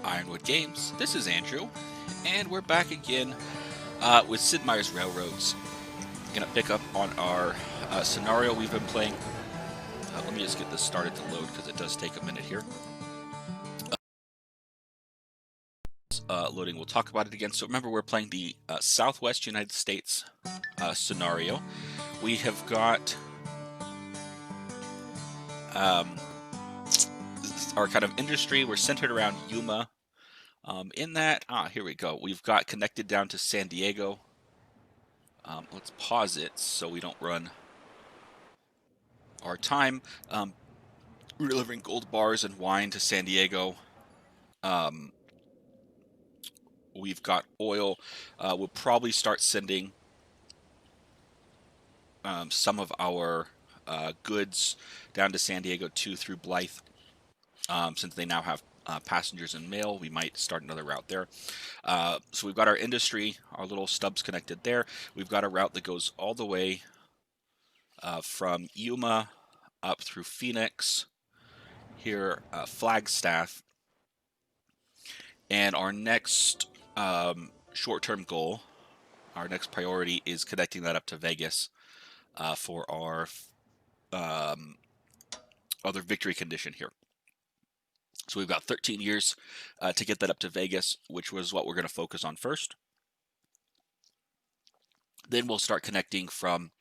Ironwood Games. This is Andrew, and we're back again with Sid Meier's Railroads. Gonna pick up on our scenario we've been playing. Let me just get this started to load because it does take a minute here. Loading, we'll talk about it again. So remember, we're playing the Southwest United States scenario. We have got our kind of industry. We're centered around Yuma. In that, here we go. We've got connected down to San Diego. Let's pause it so we don't run our time. We're delivering gold bars and wine to San Diego. We've got oil. We'll probably start sending some of our goods down to San Diego too through Blythe. Since they now have passengers and mail, we might start another route there. So we've got our industry, our little stubs connected there. We've got a route that goes all the way from Yuma up through Phoenix, here Flagstaff, and our next short-term goal, our next priority is connecting that up to Vegas for our other victory condition here. So we've got 13 years to get that up to Vegas, which was what we're going to focus on first. Then we'll start connecting from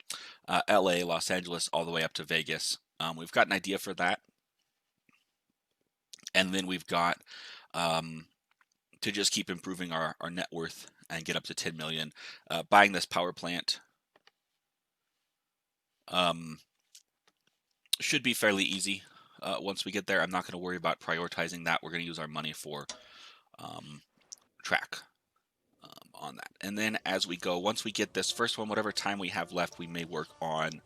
LA, Los Angeles, all the way up to Vegas. We've got an idea for that. And then we've got to just keep improving our net worth and get up to 10 million. Buying this power plant should be fairly easy once we get there. I'm not going to worry about prioritizing that. We're going to use our money for track on that. And then as we go, once we get this first one, whatever time we have left, we may work on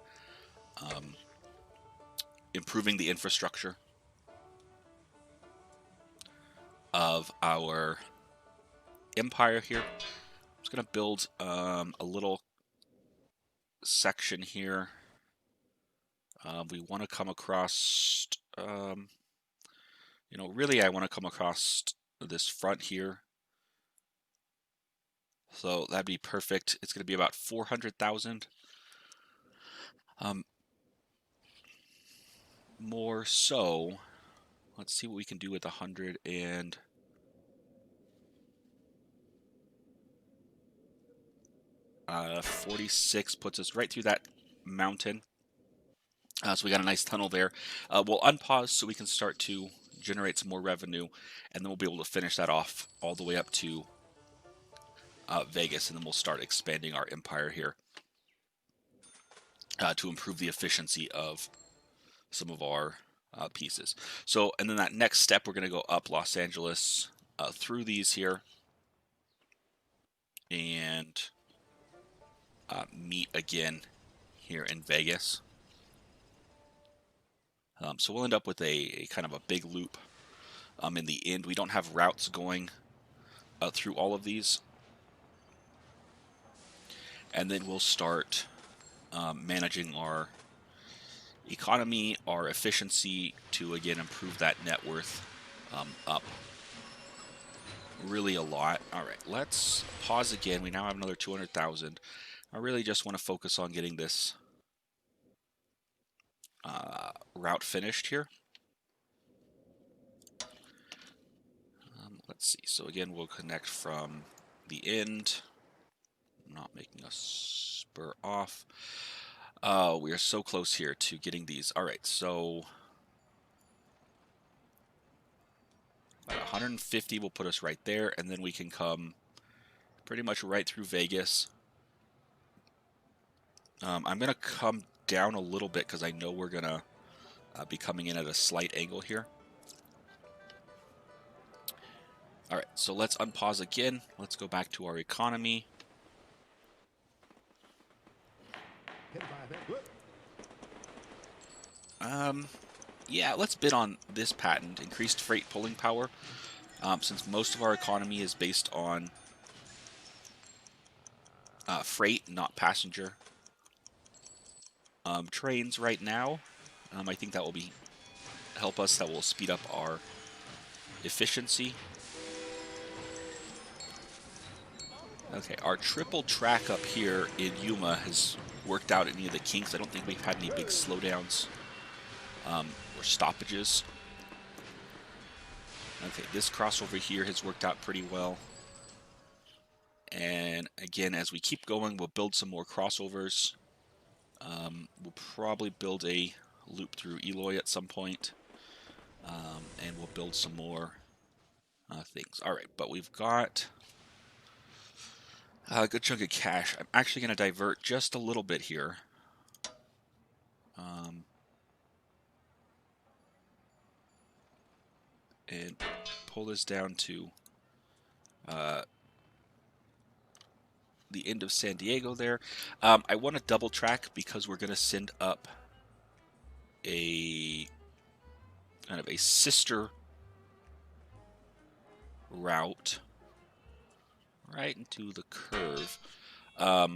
improving the infrastructure of our empire here. I'm just going to build a little section here. We want to come across, really I want to come across this front here. So that'd be perfect. It's going to be about 400,000. More so, let's see what we can do with 146 puts us right through that mountain. So we got a nice tunnel there. We'll unpause so we can start to generate some more revenue, and then we'll be able to finish that off all the way up to Vegas, and then we'll start expanding our empire here to improve the efficiency of some of our pieces. So, and then that next step, we're going to go up Los Angeles through these here and meet again here in Vegas. So we'll end up with a kind of a big loop in the end. We don't have routes going through all of these. And then we'll start managing our economy, our efficiency to, again, improve that net worth up really a lot. All right, let's pause again. We now have another 200,000. I really just want to focus on getting this route finished here. Let's see. So again, we'll connect from the end. I'm not making a spur off. We are so close here to getting these. All right, so about 150 will put us right there, and then we can come pretty much right through Vegas. I'm going to come down a little bit because I know we're going to be coming in at a slight angle here. All right, so let's unpause again. Let's go back to our economy. Yeah, let's bid on this patent, increased freight pulling power. Since most of our economy is based on freight, not passenger trains right now, I think that will help us. That will speed up our efficiency. Okay, our triple track up here in Yuma has worked out any of the kinks. I don't think we've had any big slowdowns or stoppages. Okay, this crossover here has worked out pretty well. And again, as we keep going, we'll build some more crossovers. We'll probably build a loop through Eloy at some point. And we'll build some more things. All right, but we've got a good chunk of cash. I'm actually going to divert just a little bit here. And pull this down to the end of San Diego there. I want to double track because we're going to send up a kind of a sister route right into the curve. There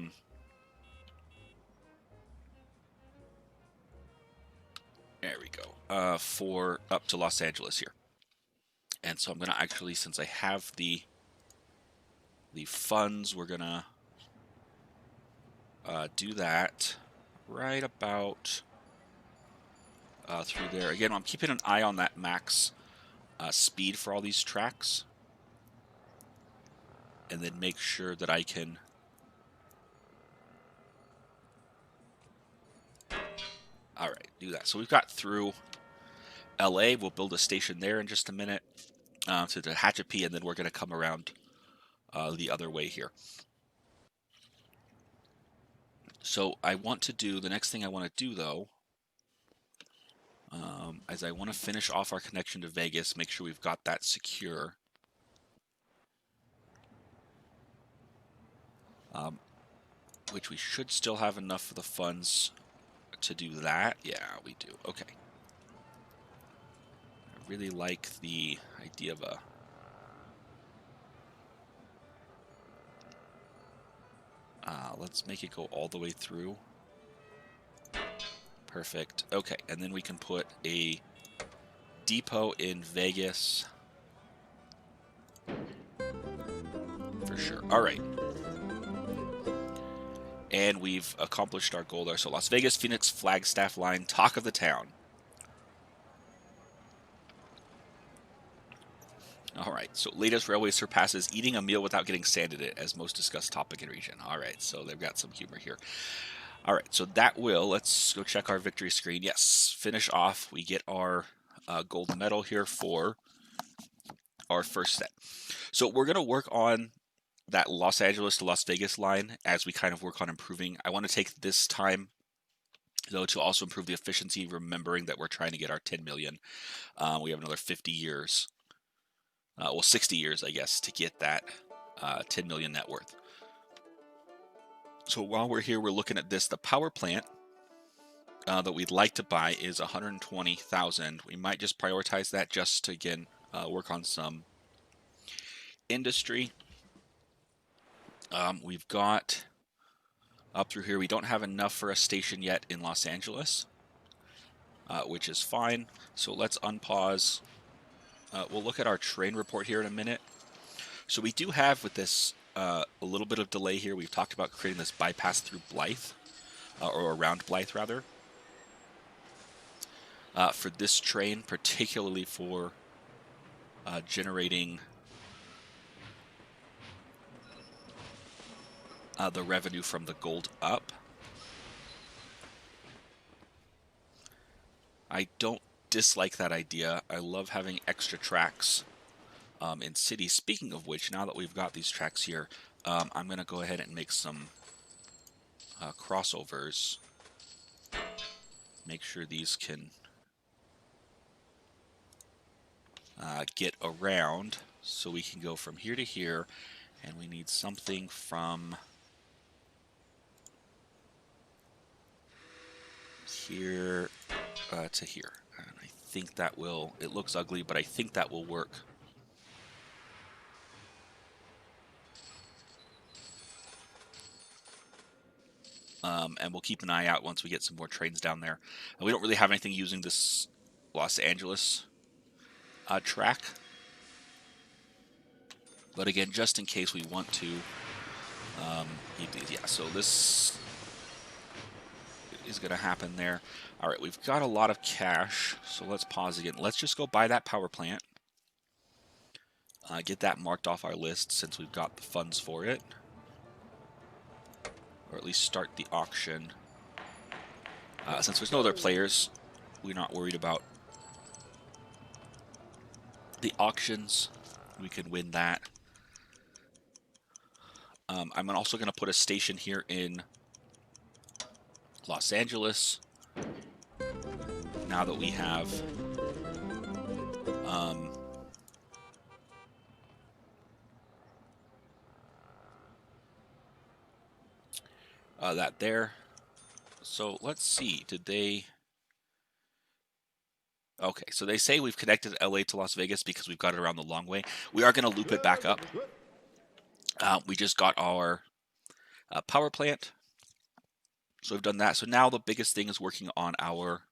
we go. For up to Los Angeles here. And so I'm going to actually, since I have the funds, we're going to do that right about through there. Again, I'm keeping an eye on that max speed for all these tracks. And then make sure that I can all right, do that. So we've got through LA. We'll build a station there in just a minute to Tehachapi, and then we're going to come around the other way here. So I want to do, the next thing I want to do though, is I want to finish off our connection to Vegas, make sure we've got that secure. Which we should still have enough for the funds to do that. Yeah, we do. Okay. I really like the idea of a let's make it go all the way through. Perfect. Okay, and then we can put a depot in Vegas. For sure. All right. And we've accomplished our goal there. So Las Vegas, Phoenix, Flagstaff line, talk of the town. All right, so latest railway surpasses eating a meal without getting sanded it as most discussed topic in region. All right, so they've got some humor here. All right, so that will, let's go check our victory screen. Yes, finish off. We get our gold medal here for our first set. So we're going to work on that Los Angeles to Las Vegas line as we kind of work on improving. I want to take this time, though, to also improve the efficiency, remembering that we're trying to get our 10 million. We have another 50 years. Well, 60 years, I guess, to get that 10 million net worth. So while we're here, we're looking at this. The power plant that we'd like to buy is 120,000. We might just prioritize that just to, again, work on some industry. We've got up through here, we don't have enough for a station yet in Los Angeles, which is fine. So let's unpause. We'll look at our train report here in a minute. So we do have with this a little bit of delay here. We've talked about creating this bypass through Blythe, or around Blythe rather. For this train, particularly for generating the revenue from the gold up. I don't dislike that idea. I love having extra tracks in cities. Speaking of which, now that we've got these tracks here, I'm going to go ahead and make some crossovers. Make sure these can get around so we can go from here to here, and we need something from here to here. And I think that will, it looks ugly, but I think that will work. And we'll keep an eye out once we get some more trains down there. We don't really have anything using this Los Angeles track. But again, just in case we want to Yeah, so this is going to happen there. All right, we've got a lot of cash, so let's pause again. Let's just go buy that power plant. Get that marked off our list since we've got the funds for it. Or at least start the auction. Since there's no other players, we're not worried about the auctions. We can win that. I'm also going to put a station here in Los Angeles. Now that we have that there. So let's see, did they... Okay, so they say we've connected LA to Las Vegas because we've got it around the long way. We are going to loop it back up. We just got our power plant. So we've done that. So now the biggest thing is working on our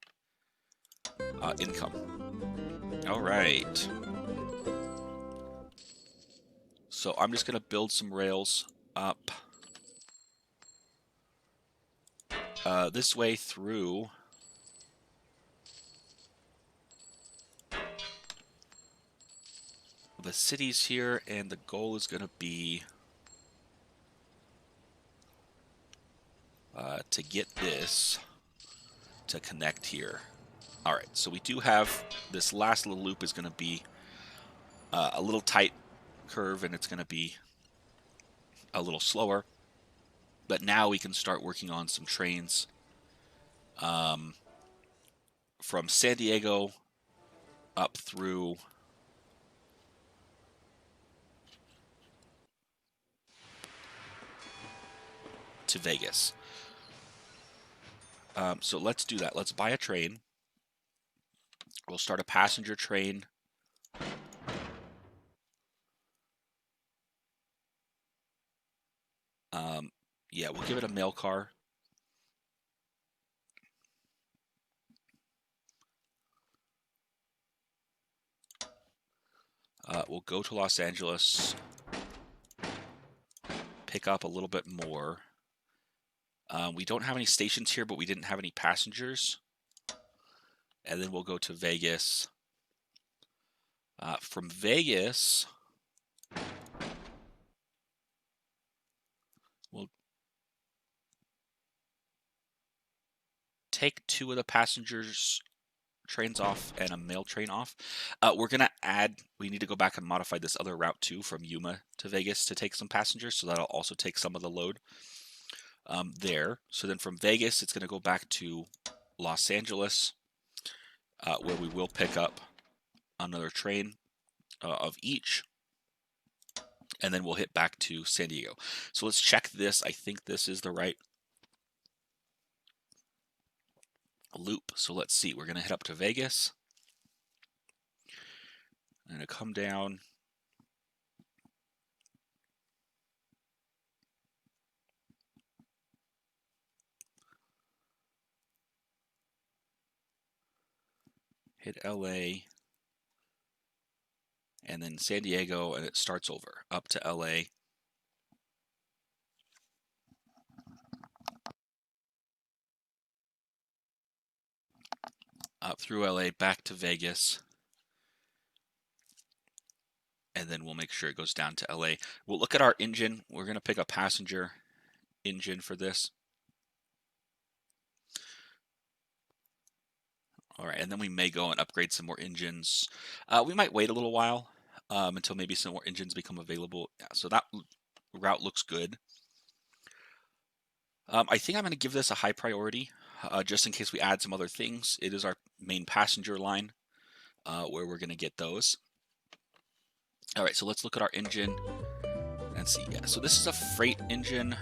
income. All right. So I'm just going to build some rails up this way through the cities here, and the goal is going to be to get this to connect here. All right, so we do have this last little loop is going to be a little tight curve, and it's going to be a little slower. But now we can start working on some trains from San Diego up through to Vegas. So let's do that. Let's buy a train. We'll start a passenger train. Yeah, we'll give it a mail car. We'll go to Los Angeles, pick up a little bit more. We don't have any stations here, but we didn't have any passengers. And then we'll go to Vegas. From Vegas, we'll take 2 of the passengers trains off and a mail train off. We're going to add, we need to go back and modify this other route too from Yuma to Vegas to take some passengers, so that'll also take some of the load there. So then from Vegas, it's going to go back to Los Angeles, where we will pick up another train of each, and then we'll hit back to San Diego. So let's check this. I think this is the right loop. So let's see. We're going to head up to Vegas. I'm going to come down. Hit LA. And then San Diego, and it starts over. Up to LA. Up through LA, back to Vegas. And then we'll make sure it goes down to LA. We'll look at our engine. We're going to pick a passenger engine for this. All right, and then we may go and upgrade some more engines. We might wait a little while until maybe some more engines become available. Yeah, so that route looks good. I think I'm going to give this a high priority, just in case we add some other things. It is our main passenger line where we're going to get those. All right, so let's look at our engine and see. Yeah, so this is a freight engine.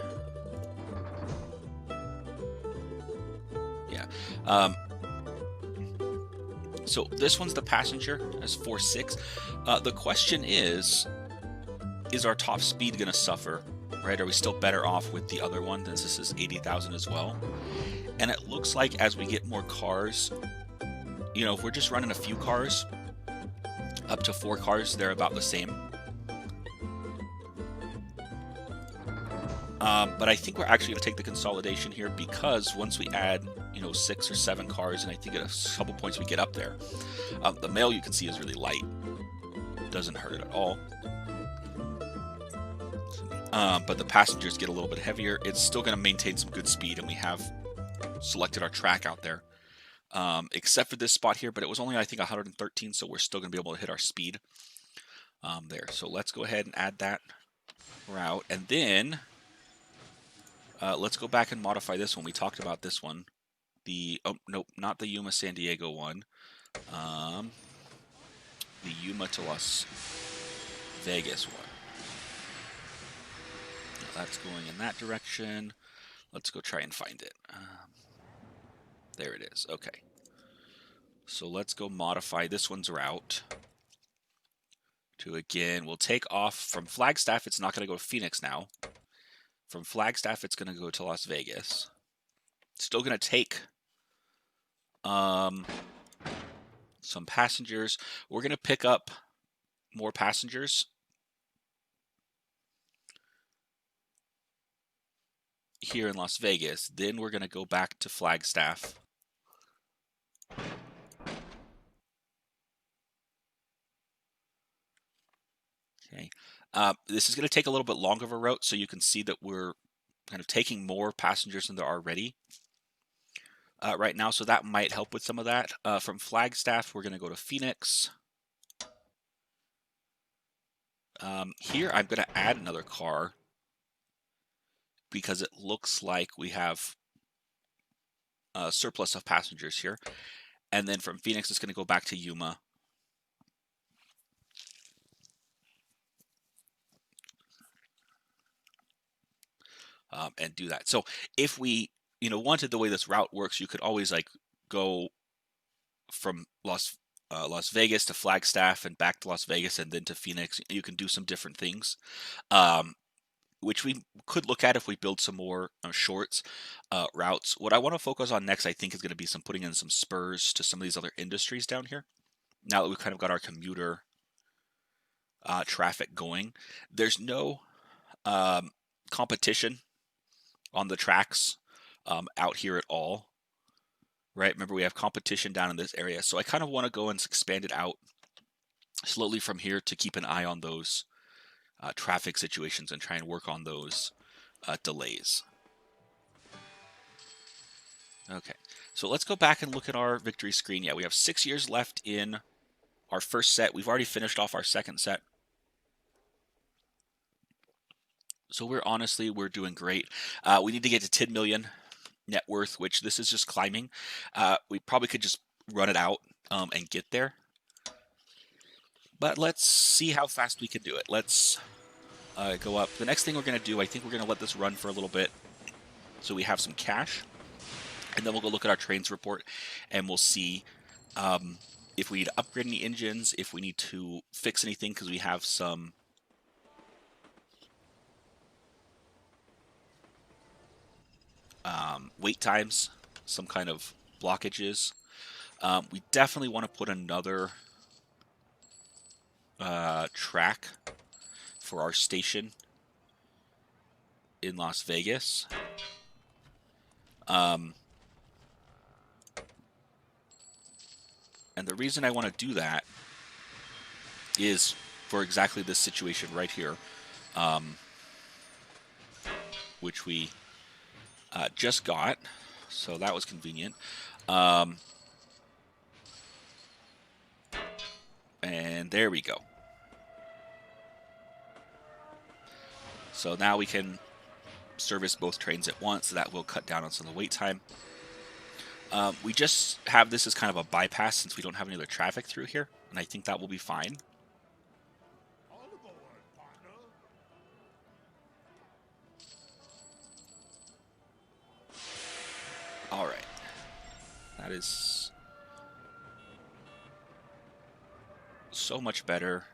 Yeah. So this one's the passenger, as 4.6. The question is our top speed going to suffer? Right? Are we still better off with the other one, since this is 80,000 as well? And it looks like as we get more cars, you know, if we're just running a few cars, up to 4 cars, they're about the same. But I think we're actually going to take the consolidation here because once we add, 6 or 7 cars, and I think at a couple points we get up there, the mail you can see is really light. Doesn't hurt it at all. But the passengers get a little bit heavier. It's still going to maintain some good speed, and we have selected our track out there. Except for this spot here, but it was only, I think, 113, so we're still going to be able to hit our speed there. So let's go ahead and add that route, and then let's go back and modify this one. We talked about this one. Oh, nope, not the Yuma San Diego one. The Yuma to Las Vegas one. That's going in that direction. Let's go try and find it. There it is. Okay. So let's go modify this one's route to, again, we'll take off from Flagstaff. It's not going to go to Phoenix now. From Flagstaff, it's going to go to Las Vegas. Still going to take some passengers. We're going to pick up more passengers here in Las Vegas. Then we're going to go back to Flagstaff. Okay. This is going to take a little bit longer of a route, so you can see that we're kind of taking more passengers than there are already right now, so that might help with some of that. From Flagstaff, we're going to go to Phoenix. Here, I'm going to add another car because it looks like we have a surplus of passengers here. And then from Phoenix, it's going to go back to Yuma. And do that. So if we, wanted the way this route works, you could always go from Las Vegas to Flagstaff and back to Las Vegas and then to Phoenix. You can do some different things, which we could look at if we build some more shorts routes. What I want to focus on next, I think, is going to be putting in some spurs to some of these other industries down here. Now that we've kind of got our commuter traffic going, there's no competition on the tracks out here at all, right? Remember, we have competition down in this area, so I kind of want to go and expand it out slowly from here to keep an eye on those traffic situations and try and work on those delays. Okay, so let's go back and look at our victory screen. Yeah, we have 6 years left in our first set. We've already finished off our second set. So we're doing great. We need to get to 10 million net worth, which this is just climbing. We probably could just run it out and get there. But let's see how fast we can do it. Let's go up. The next thing we're going to do, I think we're going to let this run for a little bit so we have some cash. And then we'll go look at our trains report and we'll see if we need to upgrade any engines, if we need to fix anything because we have some wait times, some kind of blockages. We definitely want to put another track for our station in Las Vegas. And the reason I want to do that is for exactly this situation right here, which we just got, so that was convenient. And there we go. So now we can service both trains at once, so that will cut down on some of the wait time. We just have this as kind of a bypass since we don't have any other traffic through here, and I think that will be fine. All right. That is so much better.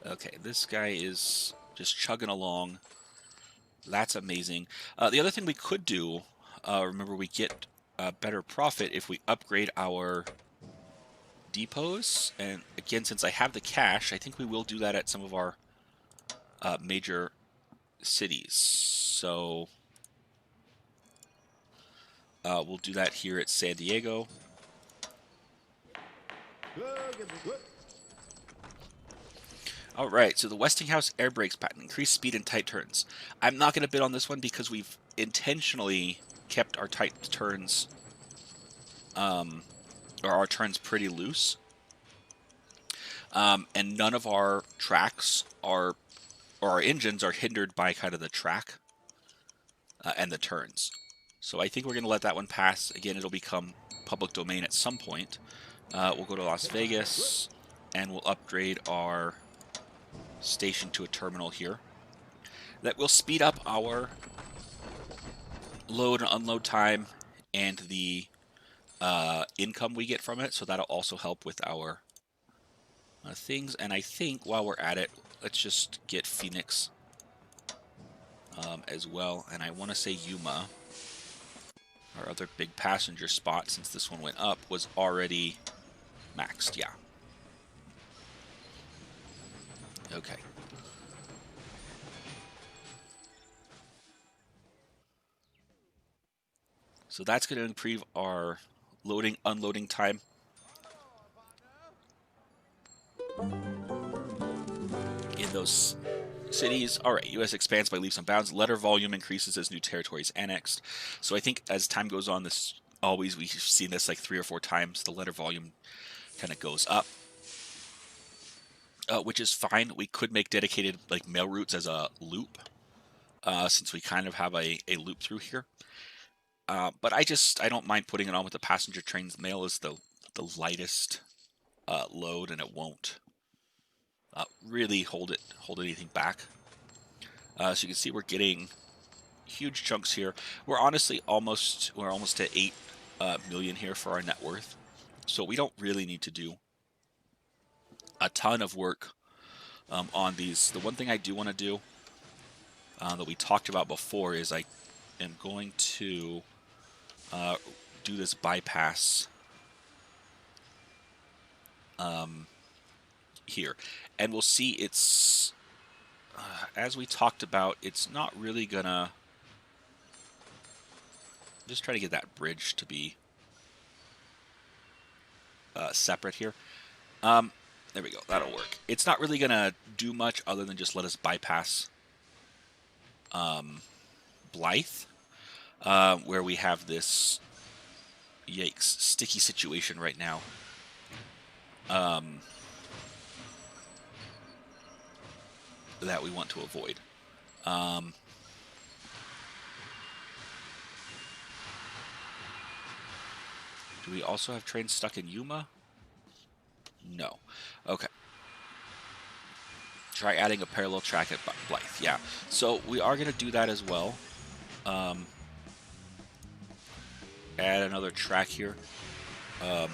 Okay, this guy is just chugging along. That's amazing. The other thing we could do, remember, we get a better profit if we upgrade our depots. And again, since I have the cash, I think we will do that at some of our major cities. So we'll do that here at San Diego. All right, so the Westinghouse air brakes patent, increased speed in tight turns. I'm not going to bid on this one because we've intentionally kept our tight turns, or our turns pretty loose. And none of our tracks are, or our engines are hindered by kind of the track and the turns. So I think we're going to let that one pass. Again, it'll become public domain at some point. We'll go to Las Vegas, and we'll upgrade our station to a terminal here. That will speed up our load and unload time and the income we get from it. So that'll also help with our things. And I think while we're at it, let's just get Phoenix as well. And I want to say Yuma, our other big passenger spot, since this one went up, was already maxed. Yeah. Okay. So that's going to improve our loading, unloading time. In those cities. All right, U.S. expands by leaps and bounds. Letter volume increases as new territories annexed. So I think as time goes on, this always, we've seen this like 3 or 4 times, the letter volume kind of goes up. Which is fine. We could make dedicated like mail routes as a loop, since we kind of have a loop through here. But I don't mind putting it on with the passenger trains. Mail is the lightest load, and it won't really hold anything back. So you can see we're getting huge chunks here. We're almost at 8 million here for our net worth. So we don't really need to do a ton of work on these. The one thing I do want to do that we talked about before is I am going to do this bypass here. And we'll see it's, as we talked about, it's not really gonna, just try to get that bridge to be separate here. There we go, that'll work. It's not really gonna do much other than just let us bypass Blythe, where we have this, yikes, sticky situation right now. That we want to avoid. Do we also have trains stuck in Yuma? No. Okay. Try adding a parallel track at Blythe. Yeah. So we are going to do that as well. Add another track here in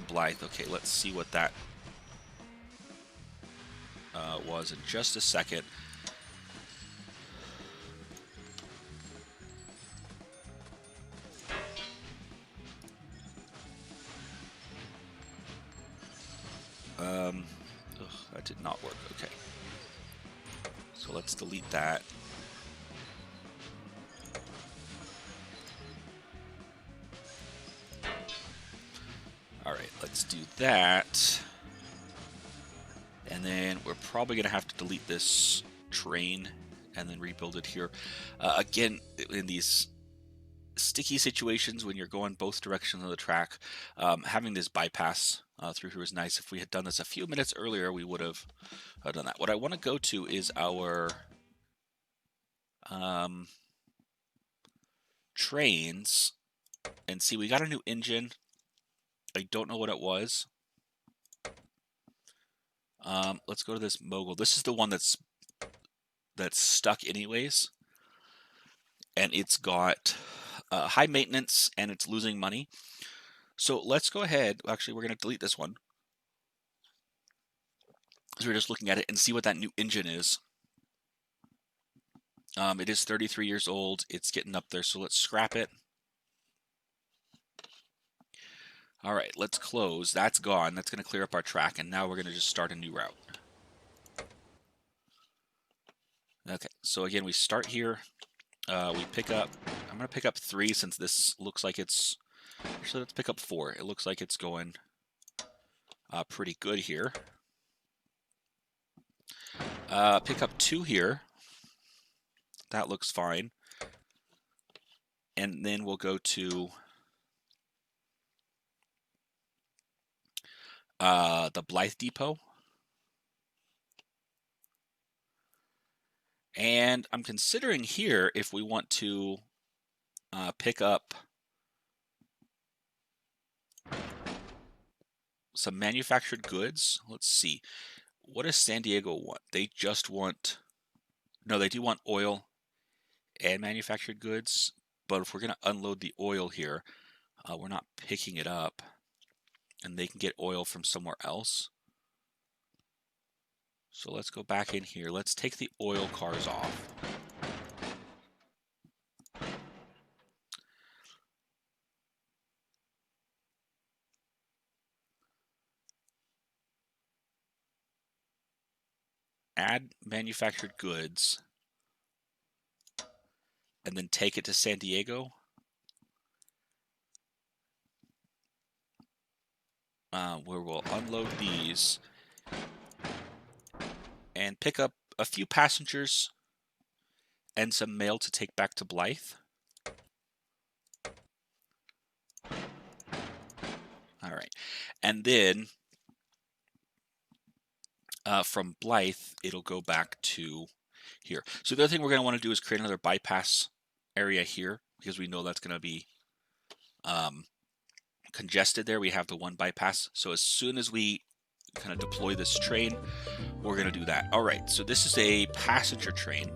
Blythe. Okay, let's see what that was in just a second. That did not work. Okay. So let's delete that. All right, let's do that. And then we're probably going to have to delete this train and then rebuild it here. Again, in these sticky situations when you're going both directions of the track, having this bypass through here is nice. If we had done this a few minutes earlier, we would have done that. What I want to go to is our trains and see, we got a new engine. I don't know what it was. Let's go to this mogul. This is the one that's stuck anyways, and it's got high maintenance and it's losing money. So let's go ahead. Actually, we're going to delete this one. So we're just looking at it and see what that new engine is. It is 33 years old. It's getting up there, so let's scrap it. All right, let's close. That's gone. That's going to clear up our track, and now we're going to just start a new route. So again, we start here. We pick up. I'm going to pick up 3 since this looks like it's. Actually, let's pick up 4. It looks like it's going pretty good here. Pick up 2 here. That looks fine. And then we'll go to the Blythe Depot. And I'm considering here if we want to pick up some manufactured goods. Let's see. What does San Diego want? They just want... No, they do want oil and manufactured goods. But if we're going to unload the oil here, we're not picking it up. And they can get oil from somewhere else. So let's go back in here. Let's take the oil cars off. Add manufactured goods. And then take it to San Diego. Where we'll unload these. And pick up a few passengers and some mail to take back to Blythe. All right. And then from Blythe, it'll go back to here. So the other thing we're going to want to do is create another bypass area here because we know that's going to be congested there. We have the one bypass. So as soon as we kind of deploy this train, we're going to do that. All right. So this is a passenger train.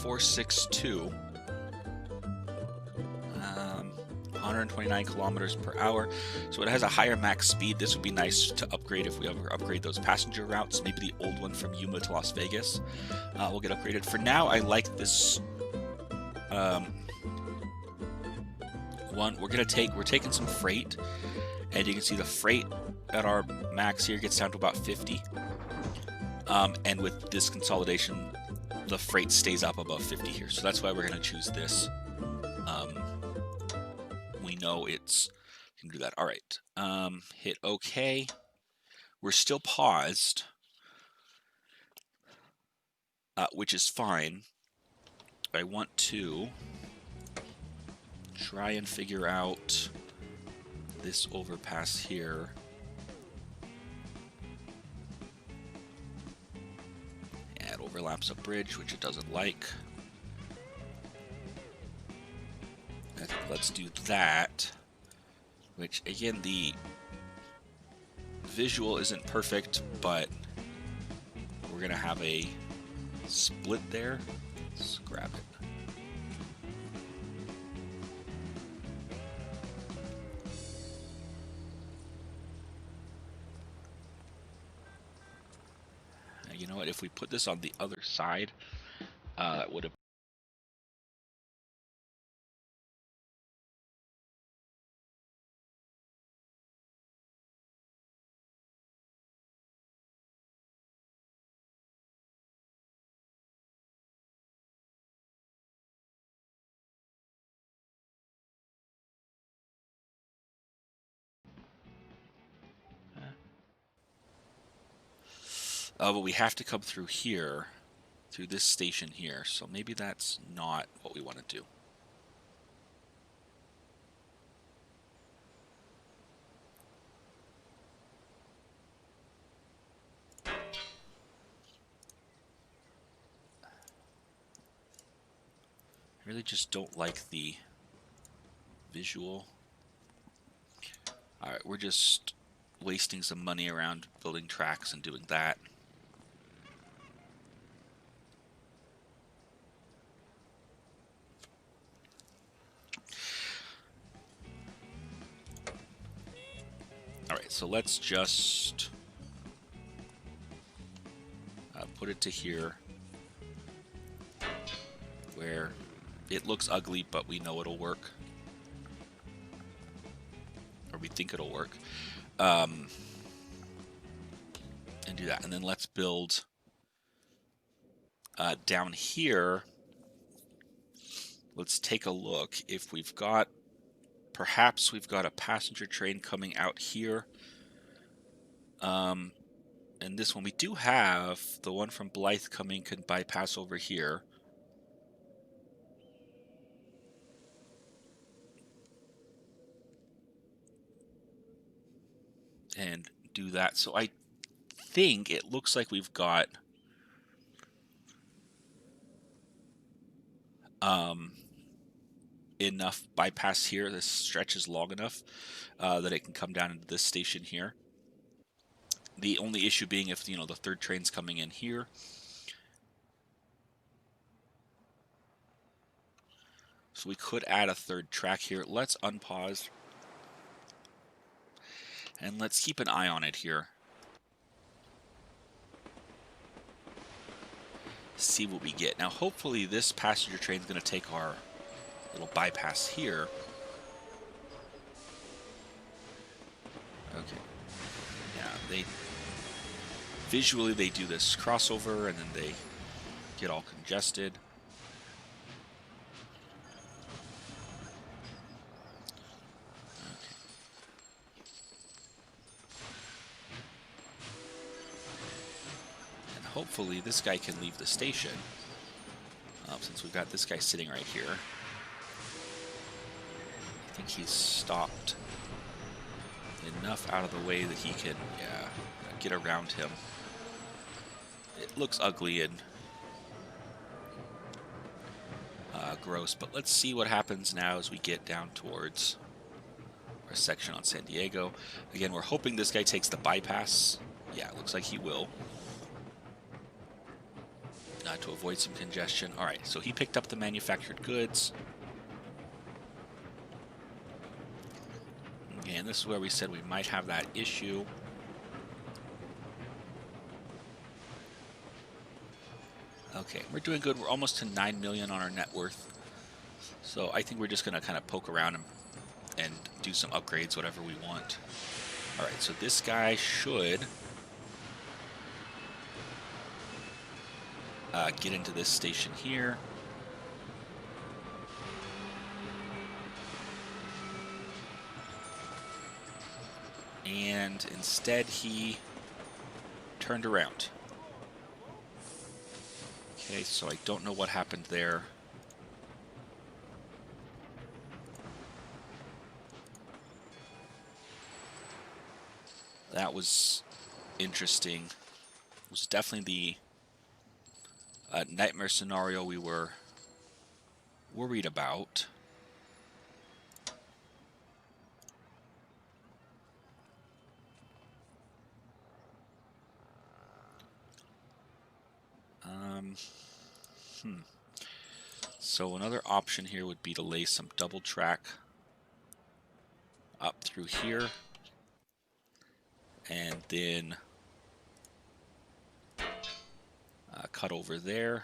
462. 129 kilometers per hour. So it has a higher max speed. This would be nice to upgrade if we ever upgrade those passenger routes. Maybe the old one from Yuma to Las Vegas will get upgraded. For now, I like this one. We're taking some freight, and you can see the freight at our max here gets down to about 50. And with this consolidation, the freight stays up above 50 here. So that's why we're going to choose this. We know it's you can do that. All right. Hit OK. We're still paused, which is fine. I want to try and figure out this overpass here. Yeah, it overlaps a bridge, which it doesn't like. Let's do that, which again, the visual isn't perfect, but we're gonna have a split there. Let's grab it. You know what, if we put this on the other side, it would have but we have to come through here, through this station here, so maybe that's not what we want to do. I really just don't like the visual. Alright, we're just wasting some money around building tracks and doing that. Alright, so let's just put it to here, where it looks ugly, but we know it'll work. or we think it'll work. And do that. And then let's build down here. Let's take a look if we've got, perhaps we've got a passenger train coming out here. And this one, we do have the one from Blythe coming, can bypass over here. And do that. So I think it looks like we've got enough bypass here. This stretch is long enough that it can come down into this station here. The only issue being if, the third train's coming in here. So we could add a third track here. Let's unpause. And let's keep an eye on it here. See what we get. Now, hopefully this passenger train is going to take our little bypass here. Okay. Yeah, visually they do this crossover and then they get all congested. Hopefully this guy can leave the station, since we've got this guy sitting right here. I think he's stopped enough out of the way that he can, get around him. It looks ugly and gross, but let's see what happens now as we get down towards our section on San Diego. Again, we're hoping this guy takes the bypass. Yeah, it looks like he will. To avoid some congestion. Alright, so he picked up the manufactured goods. And this is where we said we might have that issue. Okay, we're doing good. We're almost to 9 million on our net worth. So I think we're just going to kind of poke around and do some upgrades, whatever we want. Alright, so this guy should get into this station here. And instead he turned around. Okay, so I don't know what happened there. That was interesting. It was definitely the nightmare scenario we were worried about. So another option here would be to lay some double track up through here and then cut over there.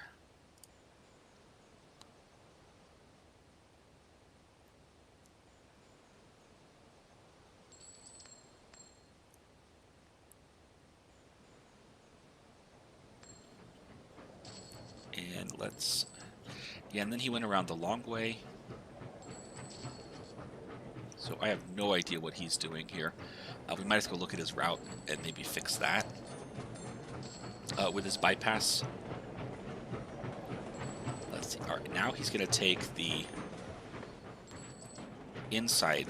And let's, and then he went around the long way. So I have no idea what he's doing here. We might have to go look at his route and maybe fix that with his bypass. Let's see. All right, now he's going to take the inside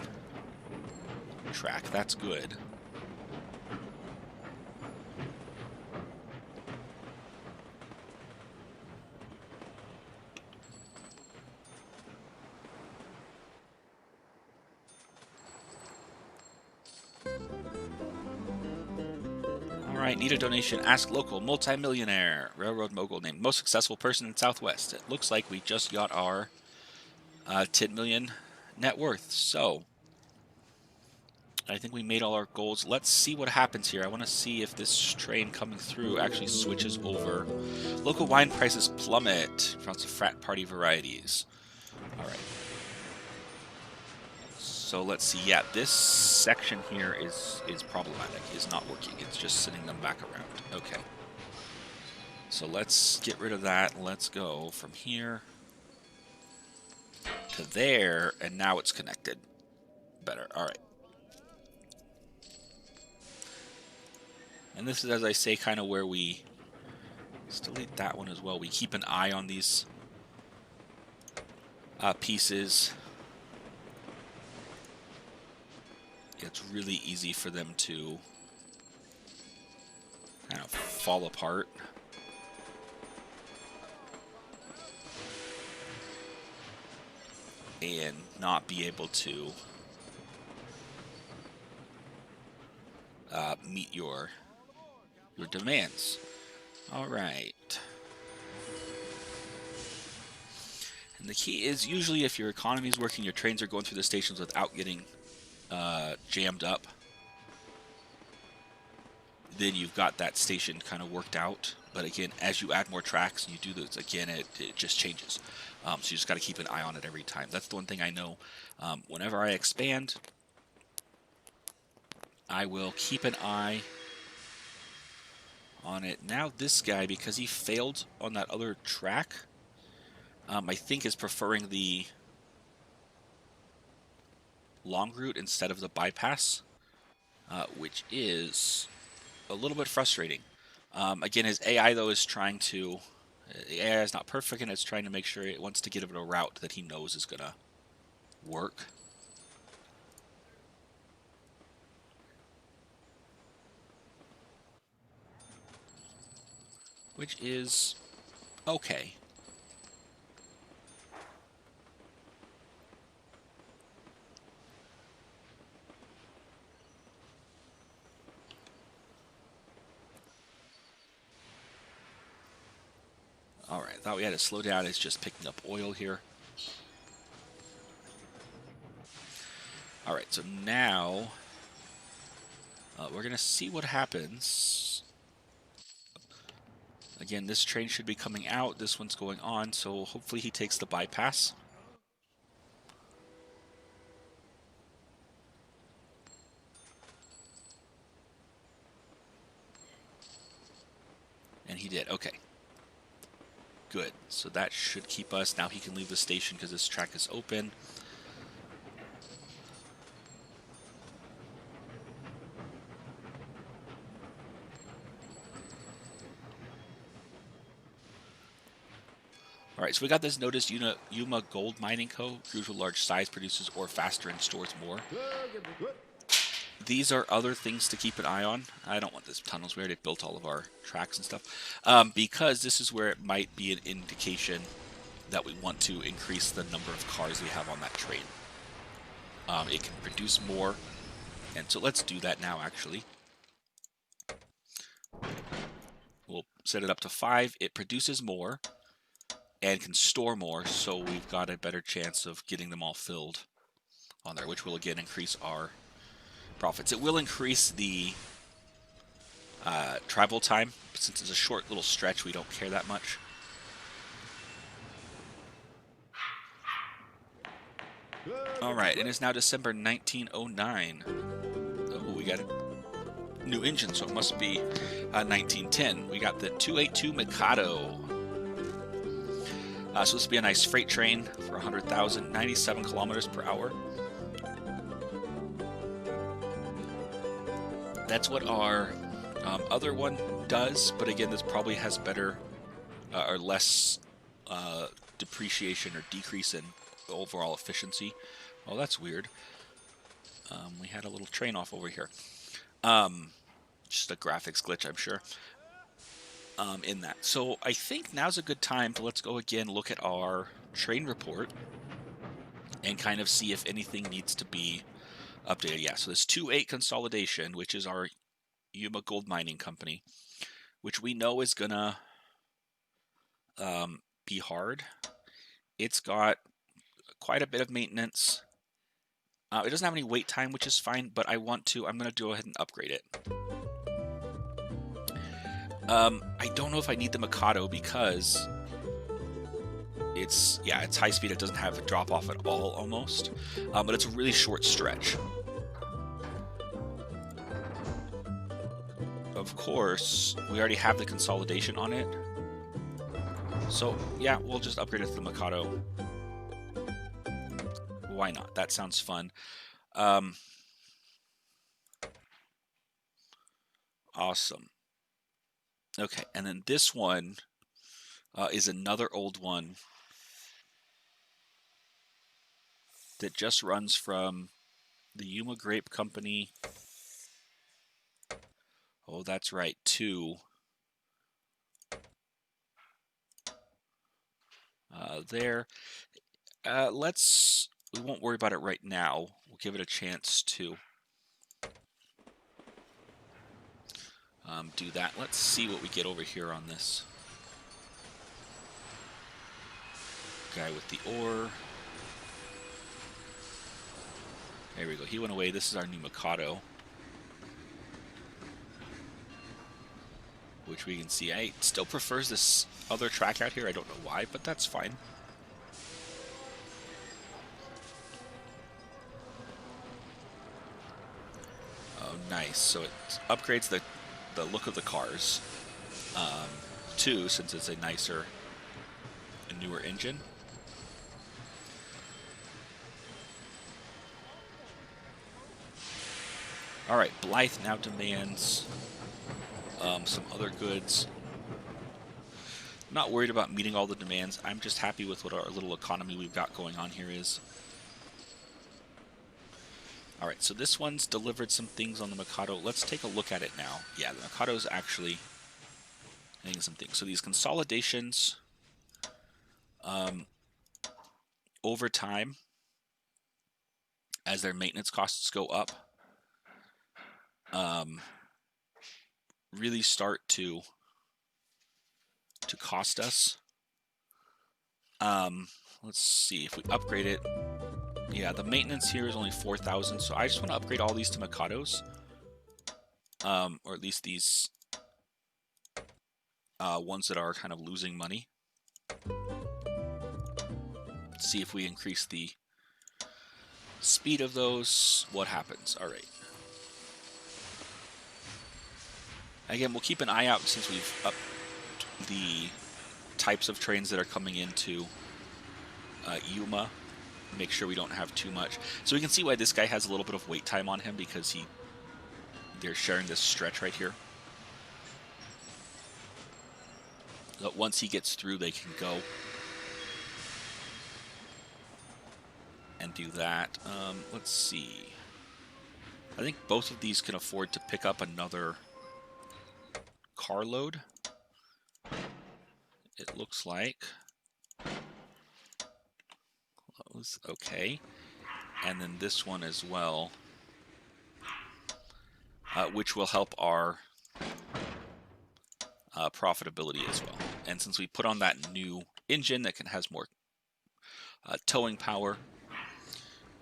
track. That's good. Alright, need a donation. Ask local. Multi-millionaire. Railroad mogul named most successful person in Southwest. It looks like we just got our 10 million net worth. So, I think we made all our goals. Let's see what happens here. I want to see if this train coming through actually switches over. Local wine prices plummet from the frat party varieties. Alright. So let's see. Yeah, this section here is problematic. Is not working. It's just sending them back around. Okay. So let's get rid of that. Let's go from here to there, and now it's connected. Better. All right. And this is, as I say, kind of where we... Let's delete that one as well. We keep an eye on these pieces. It's really easy for them to kind of fall apart. And not be able to meet your demands. All right. And the key is usually if your economy is working, your trains are going through the stations without getting jammed up, then you've got that station kind of worked out. But again, as you add more tracks and you do this again, it just changes. So you just got to keep an eye on it every time. That's the one thing I know. Whenever I expand, I will keep an eye on it. Now this guy, because he failed on that other track, I think is preferring the long route instead of the bypass, which is a little bit frustrating. Again, his AI, though, is trying to... The AI is not perfect, and it's trying to make sure it wants to give it a route that he knows is going to work. Which is okay. Alright, thought we had to slow down. It's just picking up oil here. Alright, so now we're going to see what happens. Again, this train should be coming out. This one's going on, so hopefully he takes the bypass. And he did. Okay. Good. So that should keep us. Now he can leave the station because this track is open. Alright, so we got this notice, Yuma Gold Mining Co. Usual large size, produces ore faster and stores more. These are other things to keep an eye on. I don't want this tunnels. We already built all of our tracks and stuff. Because this is where it might be an indication that we want to increase the number of cars we have on that train. It can produce more. And so let's do that now, actually. We'll set it up to 5. It produces more and can store more, so we've got a better chance of getting them all filled on there, which will again increase our profits. It will increase the travel time, but since it's a short little stretch, we don't care that much. Alright, and it's now December 1909. Oh, we got a new engine, so it must be 1910. We got the 282 Mikado. So this will be a nice freight train for 100,000, 97 kilometers per hour. That's what our other one does, but again, this probably has better or less depreciation or decrease in overall efficiency. Oh, that's weird. We had a little train off over here. Just a graphics glitch, I'm sure. In that. So I think now's a good time to let's go again look at our train report and kind of see if anything needs to be updated. Yeah, so this 2-8 consolidation, which is our Yuma Gold Mining Company, which we know is gonna be hard. It's got quite a bit of maintenance. It doesn't have any wait time, which is fine, but I'm going to go ahead and upgrade it. I don't know if I need the Mikado because It's, yeah, it's high speed. It doesn't have a drop off at all, almost, but it's a really short stretch. Of course, we already have the consolidation on it, so yeah, we'll just upgrade it to the Mikado. Why not? That sounds fun. Awesome. Okay, and then this one is another old one that just runs from the Yuma Grape Company. Oh, that's right, to there. We won't worry about it right now. We'll give it a chance to do that. Let's see what we get over here on this guy with the ore. There we go. He went away. This is our new Mikado, which we can see. I still prefers this other track out here. I don't know why, but that's fine. Oh, nice. So it upgrades the look of the cars, too, since it's a nicer and newer engine. All right, Blythe now demands some other goods. I'm not worried about meeting all the demands. I'm just happy with what our little economy we've got going on here is. All right, so this one's delivered some things on the Mikado. Let's take a look at it now. Yeah, the Mikado's actually getting some things. So these consolidations, over time, as their maintenance costs go up, really start to cost us. Let's see if we upgrade it. Yeah, the maintenance here is only 4,000, so I just want to upgrade all these to Mikados, or at least these ones that are kind of losing money. Let's see if we increase the speed of those. What happens? All right. Again, we'll keep an eye out since we've upped the types of trains that are coming into Yuma. Make sure we don't have too much. So we can see why this guy has a little bit of wait time on him, because they're sharing this stretch right here. But once he gets through, they can go and do that. Let's see. I think both of these can afford to pick up another carload. It looks like. Close. Okay. And then this one as well, which will help our profitability as well. And since we put on that new engine that has more towing power,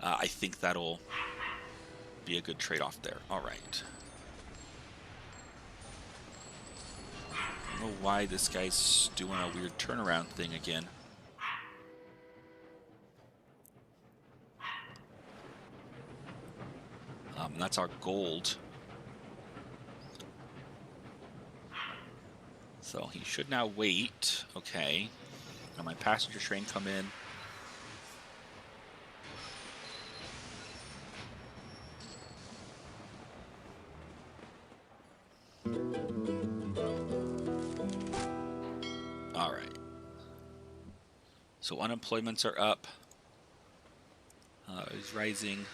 I think that'll be a good trade-off there. All right. I don't know why this guy's doing a weird turnaround thing again. That's our gold. So he should now wait. Okay. Now my passenger train come in. All right. So unemployments are up. Is rising.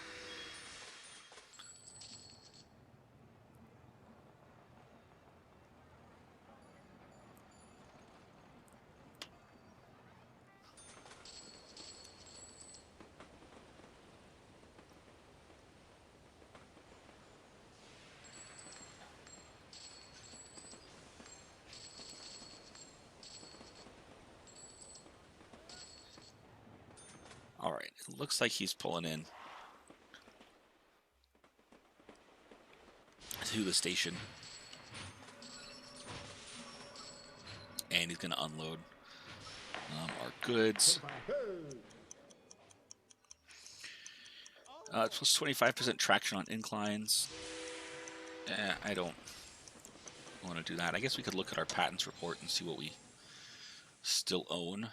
All right. It looks like he's pulling in to the station. And he's going to unload. Our goods. It's plus 25% traction on inclines. I don't want to do that. I guess we could look at our patents report and see what we still own.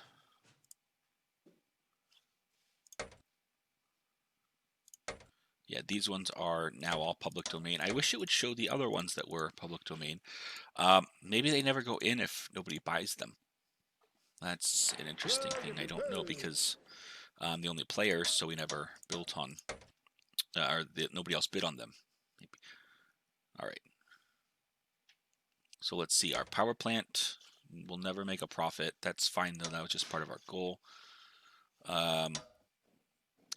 Yeah, these ones are now all public domain. I wish it would show the other ones that were public domain. Maybe they never go in if nobody buys them. That's an interesting thing. I don't know because I'm the only player, so we never built on, nobody else bid on them. Maybe. All right. So let's see. Our power plant will never make a profit. That's fine though. That was just part of our goal.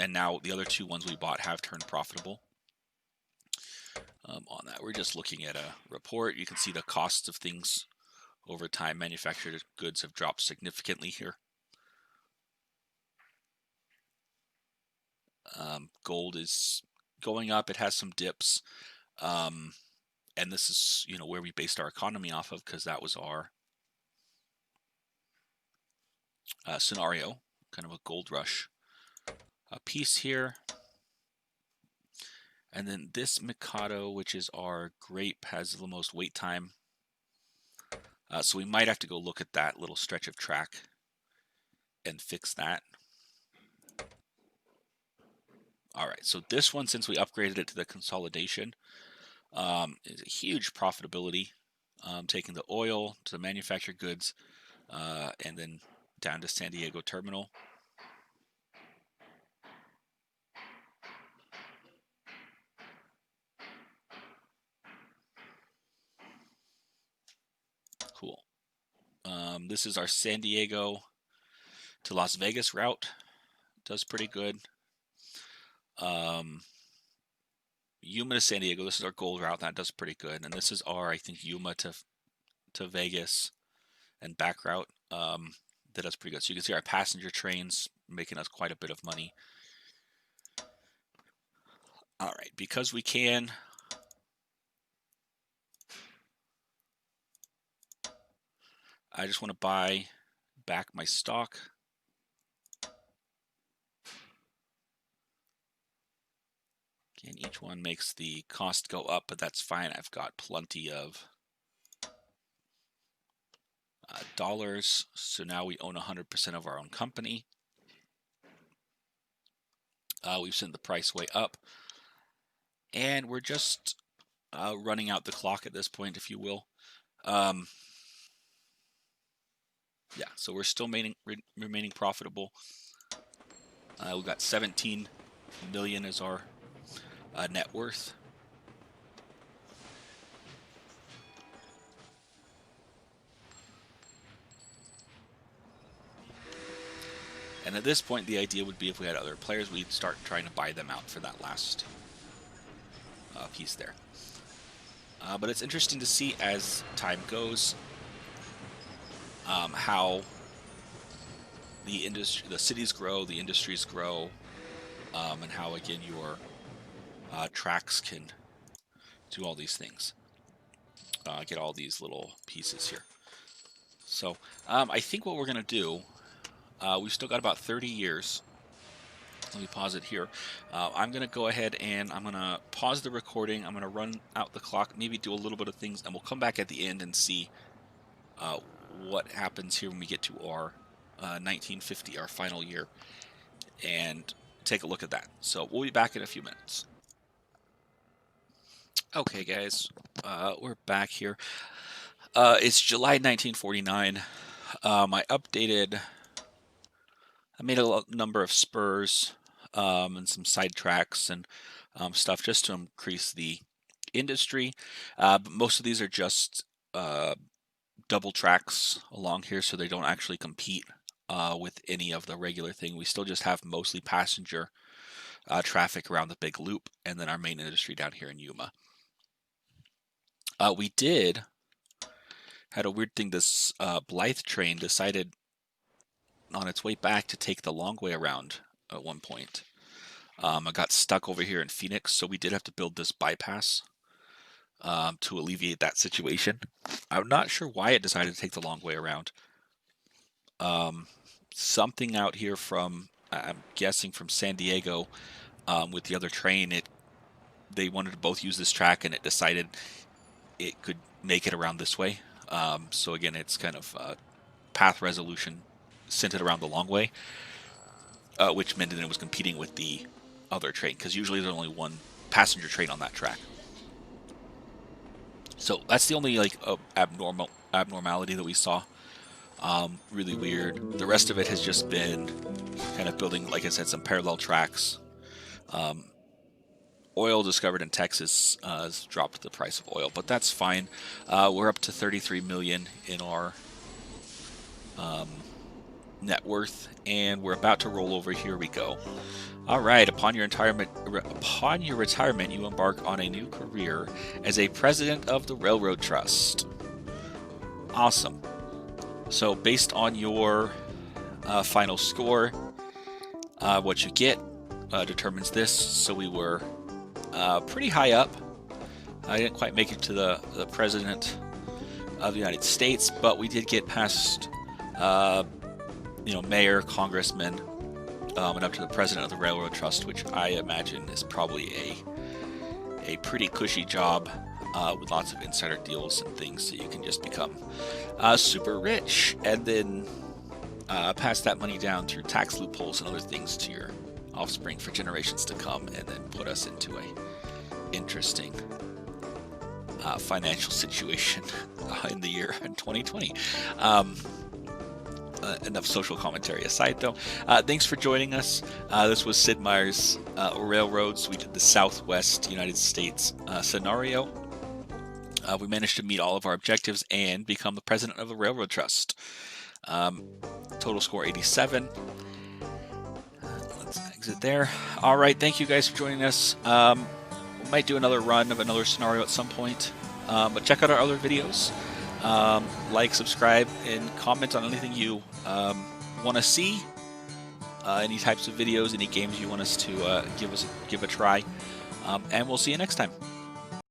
And now the other two ones we bought have turned profitable. On that, we're just looking at a report. You can see the costs of things over time. Manufactured goods have dropped significantly here. Gold is going up. It has some dips. And this is, where we based our economy off of, because that was our scenario, kind of a gold rush piece here. And then this Mikado, which is our grape, has the most wait time. So we might have to go look at that little stretch of track and fix that. All right, so this one, since we upgraded it to the consolidation, is a huge profitability, taking the oil to the manufactured goods and then down to San Diego terminal. Cool. This is our San Diego to Las Vegas route. Does pretty good. Yuma to San Diego. This is our gold route. That does pretty good. And this is our, I think, Yuma to Vegas and back route. That does pretty good. So you can see our passenger trains making us quite a bit of money. All right, because we can, I just want to buy back my stock. Again, each one makes the cost go up, but that's fine. I've got plenty of dollars. So now we own 100% of our own company. We've sent the price way up. And we're just running out the clock at this point, if you will. Yeah, so we're still remaining profitable. We've got 17 million as our net worth. And at this point, the idea would be if we had other players, we'd start trying to buy them out for that last piece there. But it's interesting to see as time goes how the cities grow, the industries grow, and how again your tracks can do all these things. Get all these little pieces here. So I think what we're going to do, we've still got about 30 years. Let me pause it here. I'm going to go ahead and I'm going to pause the recording. I'm going to run out the clock, maybe do a little bit of things, and we'll come back at the end and see what happens here when we get to our 1950, our final year, and take a look at that. So we'll be back in a few minutes. Okay, guys, we're back here. It's July 1949. I made a number of spurs and some side tracks and stuff just to increase the industry. But most of these are just double tracks along here, so they don't actually compete with any of the regular thing. We still just have mostly passenger traffic around the big loop, and then our main industry down here in Yuma. We had a weird thing. This Blythe train decided on its way back to take the long way around at one point. I got stuck over here in Phoenix, so we did have to build this bypass to alleviate that situation. I'm not sure why it decided to take the long way around. something out here from, I'm guessing from San Diego, with the other train. They wanted to both use this track, and it decided it could make it around this way. So again, it's kind of path resolution sent it around the long way, which meant that it was competing with the other train, because usually there's only one passenger train on that track. So that's the only like abnormality that we saw. Really weird. The rest of it has just been kind of building, like I said, some parallel tracks. Oil discovered in Texas has dropped the price of oil, but that's fine. We're up to 33 million in our net worth, and we're about to roll over. Here we go. All right. Upon your retirement, you embark on a new career as a president of the Railroad Trust. Awesome. So based on your final score, what you get determines this. So we were pretty high up. I didn't quite make it to the president of the United States, but we did get past mayor, congressman, and up to the president of the Railroad Trust, which I imagine is probably a pretty cushy job with lots of insider deals and things, so you can just become super rich and then pass that money down through tax loopholes and other things to your offspring for generations to come, and then put us into a interesting financial situation in the year 2020. Enough social commentary aside, though. Thanks for joining us. This was Sid Meier's Railroads. We did the Southwest United States scenario. We managed to meet all of our objectives and become the president of the Railroad Trust. Total score 87. Let's exit there. All right, thank you guys for joining us. We might do another run of another scenario at some point, but check out our other videos. Like, subscribe, and comment on anything you want to see. Any types of videos, any games you want us to give a try, and we'll see you next time.